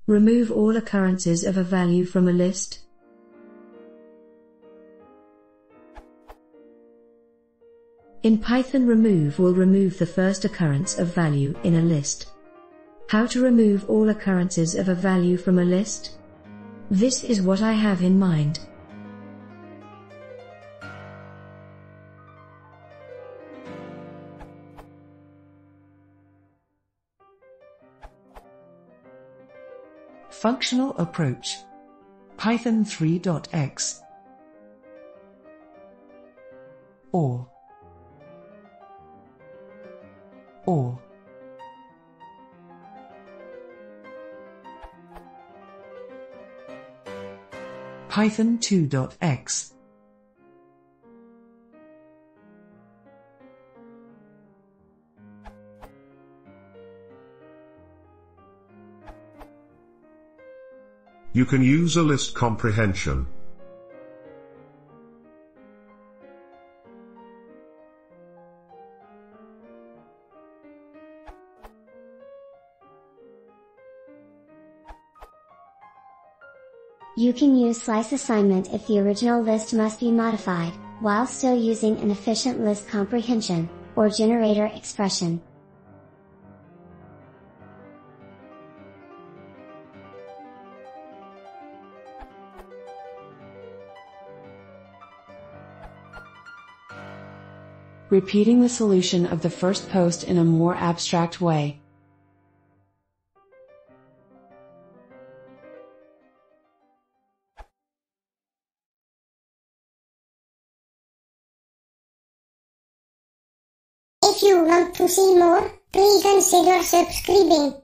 Remove all occurrences of a value from a list. In Python, remove will remove the first occurrence of value in a list. How to remove all occurrences of a value from a list? This is what I have in mind. Functional approach. Python 3.x. Or Python 2.x. You can use a list comprehension. You can use slice assignment if the original list must be modified, while still using an efficient list comprehension, or generator expression. Repeating the solution of the first post in a more abstract way. If you want to see more, please consider subscribing.